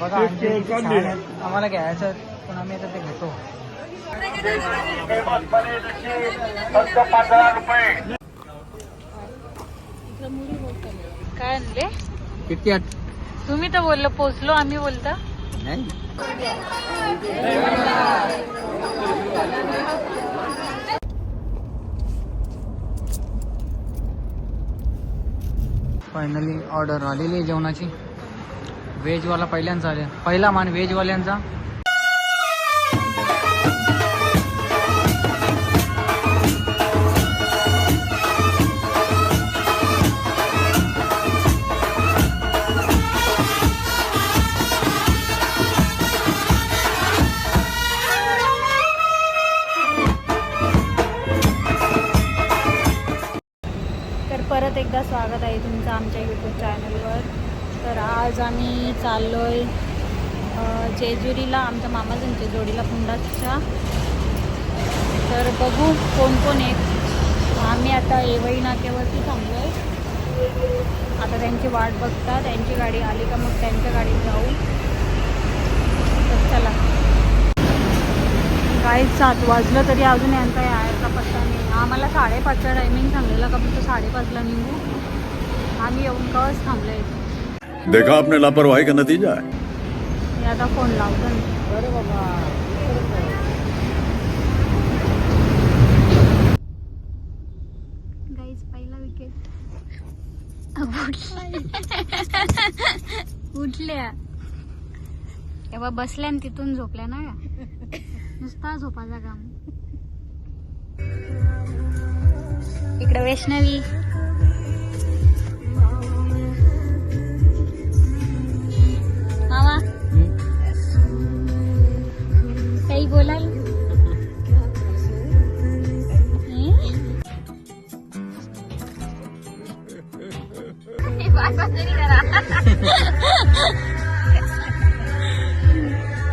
बघा अंडे किती छान आहेत. आम्हाला घ्यायचं पण आम्ही आता ते घेतो. काय आणले किटकॅट तुम्ही? तर बोललो पोचलो आम्ही बोलता. नाही. फायनली ऑर्डर आलेली आहे जेवणाची. व्हेजवाला पहिल्यांदा आले. पहिला मान व्हेजवाल्यांचा. परत एकदा स्वागत आहे तुमचं आमच्या यूट्यूब चॅनलवर. तर आज आम्ही चाललो आहे जेजुरीला, आमच्या मामाजांच्या जोडीला पुंडाच्या. तर बघू कोण कोण आहेत. आम्ही आता येवई नाक्यावरती थांबलो आहे. आता त्यांची वाट बघता. त्यांची गाडी आली का मग त्यांच्या गाडीत जाऊ. तर चला. काही 7 वाजलं तरी अजून यांचा यायचा पत्ता नाही. आम्हाला 5:30चा टायमिंग सांगलेला का फक्त 5:30ला निघू. आम्ही येऊन कवच थांबलो इथे. देखा आपने लापरवाही का नतीजा है. मी आता फोन लावतो. अरे बाबा गाईज पहिला विकेट उठल्या तेव्हा बसल्या आणि तिथून झोपल्या ना. नुसता झोपाचा काम. इकडे वैष्णवी. मामा काही बोलाल.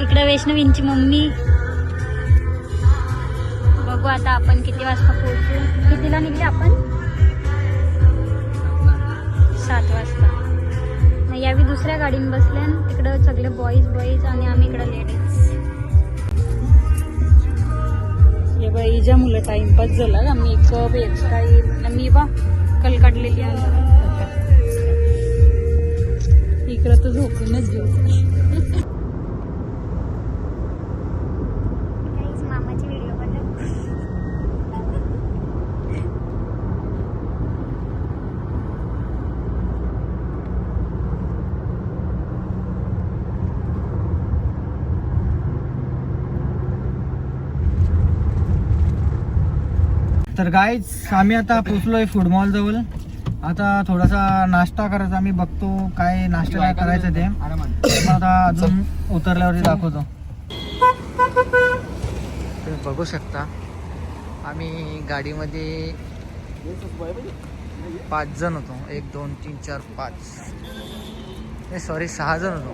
इकडे वैष्णवींची मम्मी. बघू आता आपण किती वाजता पोहोचू. कितीला निघले आपण? 7 वाजता. नाही यावी दुसऱ्या गाडीने बसल्या. तिकडं सगळे बॉईज आणि आम्ही इकडं लेडीज. हे बघ हिच्या मुलं टाइमपास झाला का. मेकअप हेअरस्टाईल मी बा कल काढलेली आहे. इकडं तर झोपूनच घेऊ. मामाची व्हिडिओ बनव. तर गाईज आम्ही आता पोचलोय फूड मॉल जवळ. आता थोडासा नाश्ता करायचा. आम्ही बघतो काय नाश्ता काय करायचं ते. मग आता अजून उतरल्यावरती दाखवतो. तुम्ही बघू शकता आम्ही गाडीमध्ये 5 जण होतो. 1 2 3 4 5 नाही सॉरी 6 जण होतो.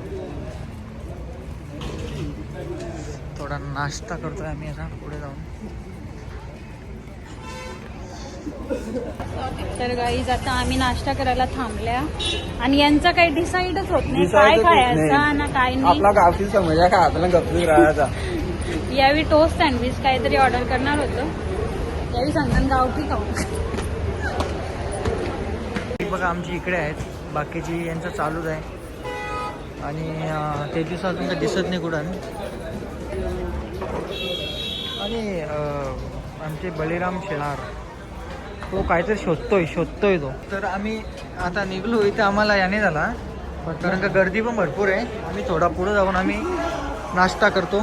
थोडा नाश्ता करतोय आम्ही आता पुढे जाऊन. तर गाईज आता आम्ही नाश्ता करायला थांबल्या आणि यांचा काही डिसाईडच होत नाही काय खायचा ना काय नाही. आपला गावठी समजा का आपला गप्पी राहायचा. यावेळी टोस्ट सँडविच काहीतरी ऑर्डर करणार होतं. यावेळी सांगताना गावठी खाऊ. बघा आमची इकडे आहेत. बाकीची यांचं चालूच आहे. आणि ते दिवस अजून काही दिसत नाही कुठं. आणि आमचे बळीराम शेलार तो काहीतरी शोधतोय तो. तर आम्ही आता निघलो. इथे आम्हाला याने झाला कारण का गर्दी पण भरपूर आहे. आम्ही थोडा पुढे जाऊन आम्ही नाश्ता करतो.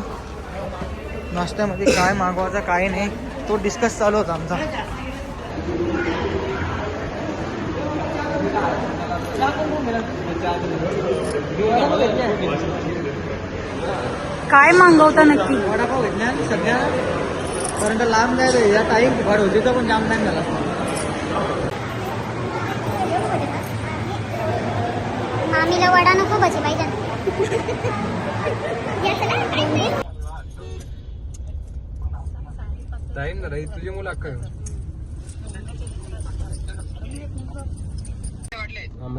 नाश्त्यामध्ये काय मागवायचं काय नाही तो डिस्कस चालू होता आमचा. काय मागवता नक्की? वडापाव घेतल्या सध्या कारण का लांब जायचं. या टाईम भर होती तर पण जाम टाईम झाला. मामीला वडा नको भजी पाहिजे. टाइम ना रही तुझे मुलाकात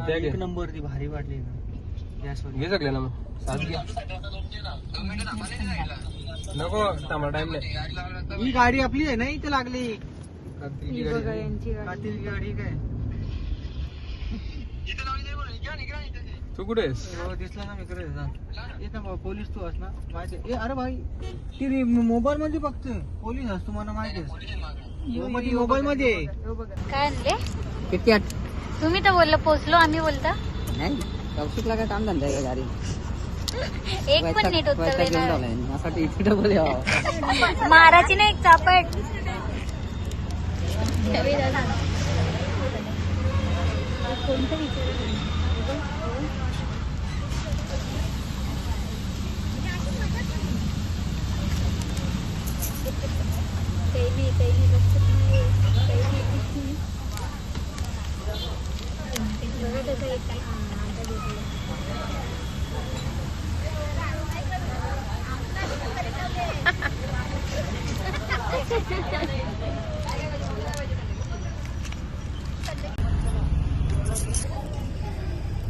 एक नंबर ती भारी वाटली. गॅसवर घे सगळे ना मग साथ घ्या नको थांबा टाइम नाही ही गाडी आपली आहे ना इथे लागली ही बघा यांची गाडी. कातील गाडी काय तू कुठे आहेस हो दिसला ना मित्र येत पोलीस तू असना माहिती आहे. अरे भाई ती मोबाईल मध्ये बघते पोलीस असतो मला माहिती मोबाईल मध्ये काय आणले किती आठ तुम्ही तर बोलला पोचलो आम्ही बोलता नाही कौशिकला काय काम धंदा आहे का गाडी एक पण नीट उत्तर देणार यासाठी इथे डबल यावं माराची नाही एक चापट कोणतं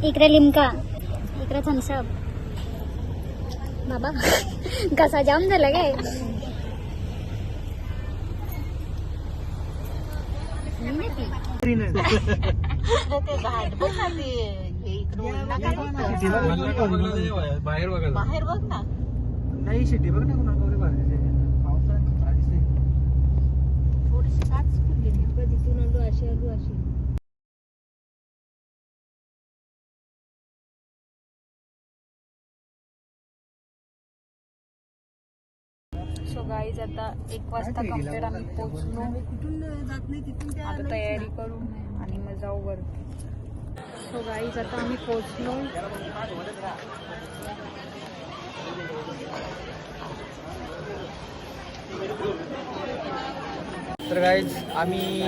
इकडे लिमका इकडे थम्सअप बाबा कसा जाम झाला काय बाहेर बघा नाही शिटी बघ ना कोणाला कवरे भरले पावसाळ्यात काहीच नाही. सो गाईज आता 1 वाजता कम्प्लीट आम्ही पोहोचलो आता तयारी करू आणि मग जाऊ वर. सो गाईज आता आम्ही पोहोचलो. तर गाईज आम्ही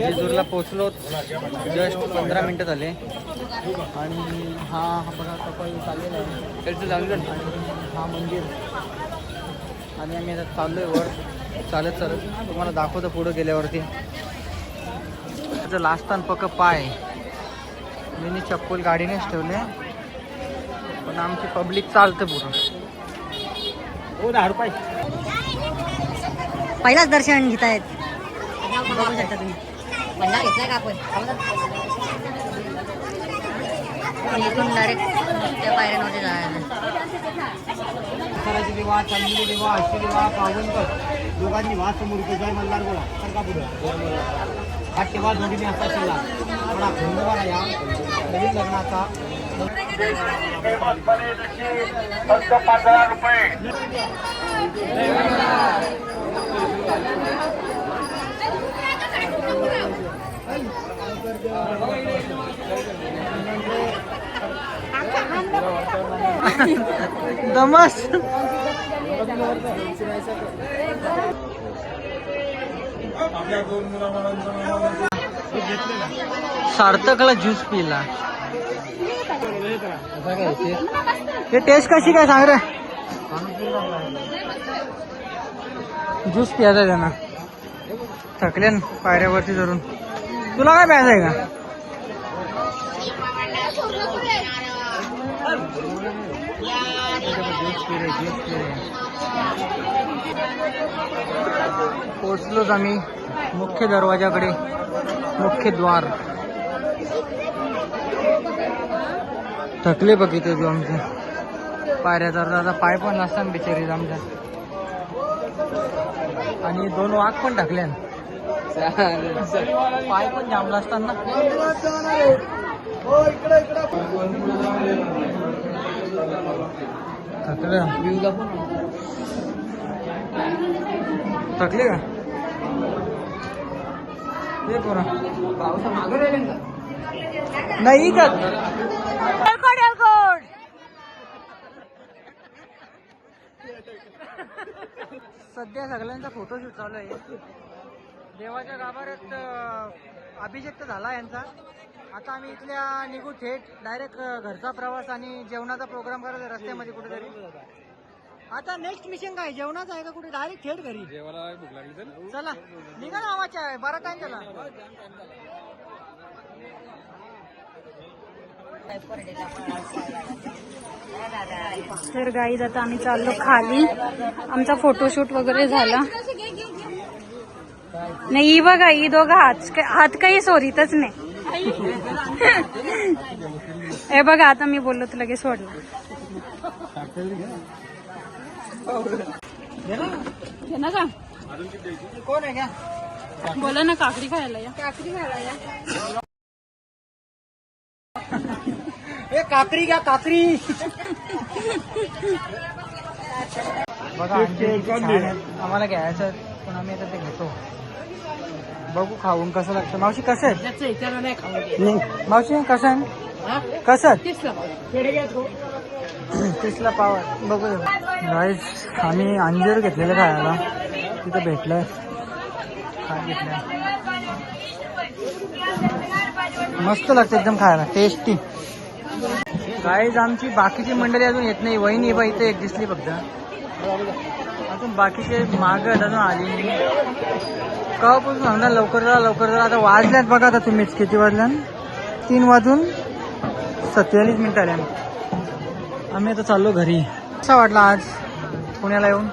जेजूरला पोहोचलो जस्ट 15 मिनटं झाले आणि हा बघा कपल चाललेला आहे त्याचं लागलं आणि हा मंदिर आणि आम्ही आता चाललोय वर चालत तुम्हाला दाखवतो पुढं गेल्यावरती त्याचं लास्तान पक्क पाय मी चप्पल गाडीनेच ठेवले पण आमची पब्लिक चालतं पुढं. हो 10 रुपये पहिलाच दर्शन घेत आहेत बघू शकता तुम्ही पंधरा घेतलाय का आपण इथून डायरेक्ट त्या पायऱ्यांवरती जायला करायचे देवा चांगली देवा अशी देवा पावनकर दोघांनी वाद समोर जय मल्हार बोला सरका पुढं हा तेव्हा जोडीने असा शिला थोडा खंडोबा या नवीन लग्नाचा दमस सार्थकला ज्यूस पिला हे टेस्ट कशी काय सांग रे ज्यूस प्यायचा त्यांना थकले पायऱ्यावरती धरून तुला काय प्यायचं आहे का पोचलोच आम्ही मुख्य दरवाजाकडे मुख्य द्वार थकले बघितले तू आमचे पायऱ्या तर आता पाय पण असतात बिचारी आमच्या आणि 2 वाघ पण टाकले पाय पण जामला असताना थकले थकले का ते पोरा पावसा मागे राहिले का नाही का सध्या सगळ्यांचा फोटोशूट चालू आहे देवाच्या गाभाऱ्यात अभिषेक तर झाला यांचा आता आम्ही इथल्या निघू थेट डायरेक्ट घरचा प्रवास आणि जेवणाचा प्रोग्राम करायचा रस्त्यामध्ये कुठेतरी आता नेक्स्ट मिशन काय जेवणाचं आहे का कुठे डायरेक्ट थेट घरी जेवायला भूक लागली तर चला निघा ना आवाज आहे 12 टाइम चला तर गाईज आता आम्ही चाललो खाली. आमचा फोटोशूट वगैरे झाला. नाही ही बघा, ही दोघं हात काही सोरीतच नाही. हे बघा आता मी बोललो तर लगेच सोडला. घे ना का कोण आहे? क्या बोला ना, काकडी खायला या. काकडी खायला या. ए काकरी घ्या, काकरी. बघा आम्हाला घ्यायचं पण आम्ही आता ते घेतो. बघू खाऊन कसं लागतं. मावशी कसं आहे? मावशी कसं आहे? कसं 30ला पाव आहे. बघू गाईस आम्ही अंजीर घेतलेलं खायला. तिथं भेटलंय, काय घेतलंय. मस्त लागतं एकदम खायला, टेस्टी. गाईज आमची बाकीची मंडळी अजून येत नाही. वहिनी बा इथे एक दिसली फक्त. अजून बाकीचे मागं अजून आली नाही. कवापासून सांगणार लवकर जरा लवकर जरा. आता वाजल्यात बघा आता तुम्हीच किती वाजल्यान. 3:47 आले. आम्ही आता चाललो घरी. कसा वाटला आज पुण्याला येऊन?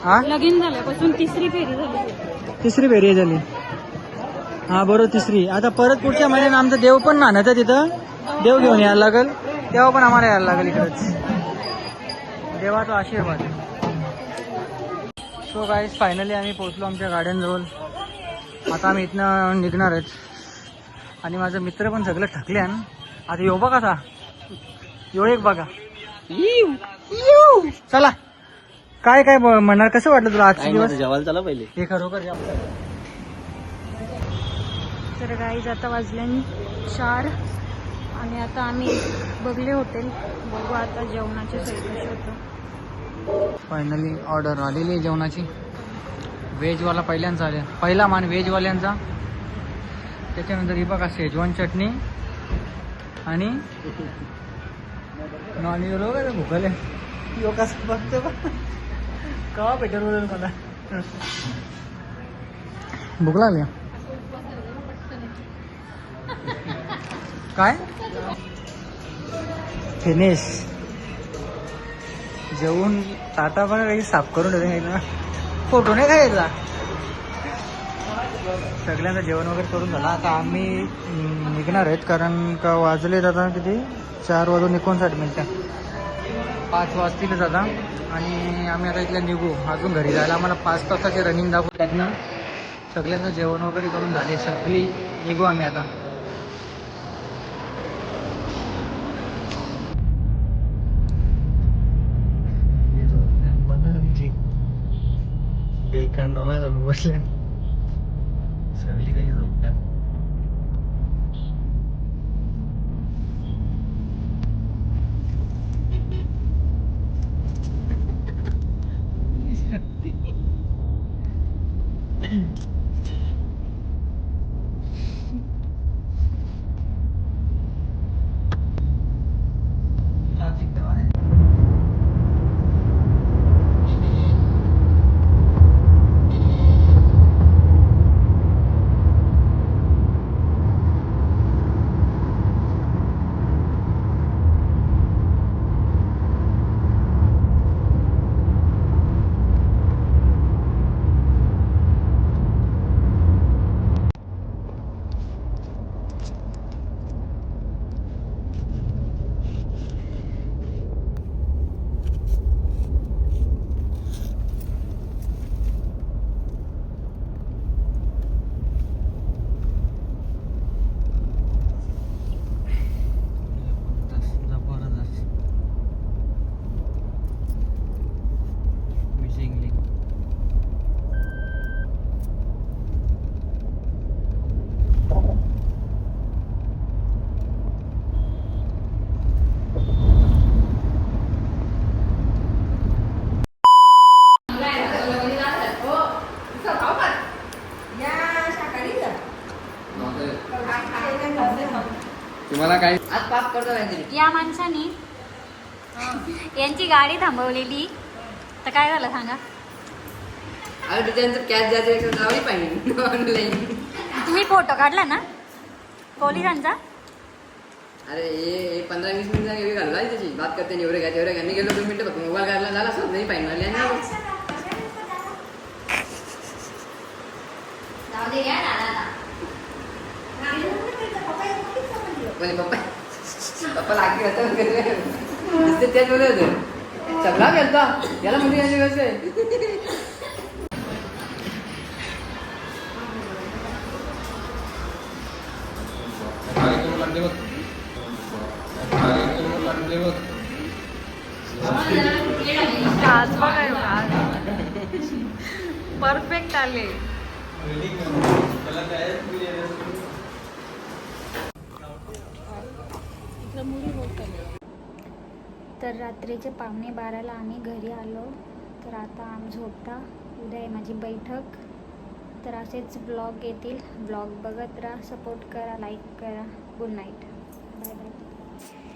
हा लगीन झाल्यापासून तिसरी फेरी झाली. तिसरी फेरी झाली. हा बरोबर तिसरी. आता परत पुढच्या महिन्यात आमचं देव पण नाण्याचं तिथं. देव घेऊन यायला लागेल तेव्हा पण आम्हाला यायला लागेल इकडंच. देवाचा आशीर्वाद. सो गाईज फायनली आम्ही पोहोचलो आमच्या गाड्यांजवळ. आता आम्ही इथनं निघणार आहेत. आणि माझं मित्र पण सगळं थकले. आता येऊ बघा आता येऊ एक बघा. चला काय काय म्हणणार, कसं वाटलं तुला आजचा दिवस? जेवायला चला पहिले. हे खरोखर तर गाईज आता वाजले 4 आणि आता आम्ही बघले हॉटेल. बघू आता जेवणाची सोय कशी होतं. फायनली ऑर्डर आलेली आहे जेवणाची. व्हेजवाला पहिल्यांदा आल्या. पहिला मान व्हेजवाल्यांचा. त्याच्यानंतर ही बघा शेजवान चटणी आणि नॉन व्हेज वगैरे भुकले. यो कसं बघते बा कवा भेटेल बोलेल मला. भूक लागली काय? फिनिश. जेवून ताटा पण काही साफ करून ठेवले. फोटो नाही घ्यायचा. सगळ्यांचं जेवण वगैरे करून झालं. आता आम्ही निघणार आहेत कारण का वाजलेत आता किती 4:59 मिनिटं. 5 वाजतीलच आता. आणि आम्ही आता इथल्या निघू. अजून घरी जायला आम्हाला 5 तासाचे रनिंग दाखवू. त्यातनं सगळ्यांचं जेवण वगैरे करून झाले. सगळी निघू आम्ही आता. बसल्या सगळी काही झोपल्या. तुम्हाला काय आज पाप करतो काहीतरी. या माणसाने यांची गाडी थांबवलेली तर काय झालं सांगा. अरे त्यांचं कॅश द्यायचं लावली पाहिजे ऑनलाईन. तुम्ही फोटो काढला ना पोलिसांचा? अरे ये 15-20 मिनिटं एवढी घालला त्याची बात करते एवढे घ्या तेवढे घ्या मी गेलो 2 मिनिटं फक्त मोबाईल घालला झाला असं नाही फायनल जाऊ दे या पप्पा लागली होतं तेच बोलत होते सगळा गेलता याला मुली याची व्यवस्था आहे आज बघा परफेक्ट आले. तर रात्रीचे 11:15 आम्ही घरी आलो. तर आता आम्ही झोपता. उद्या आहे माझी बैठक. तर असेच ब्लॉग येतील. ब्लॉग बघत राहा, सपोर्ट करा, लाईक करा. Good night, bye bye.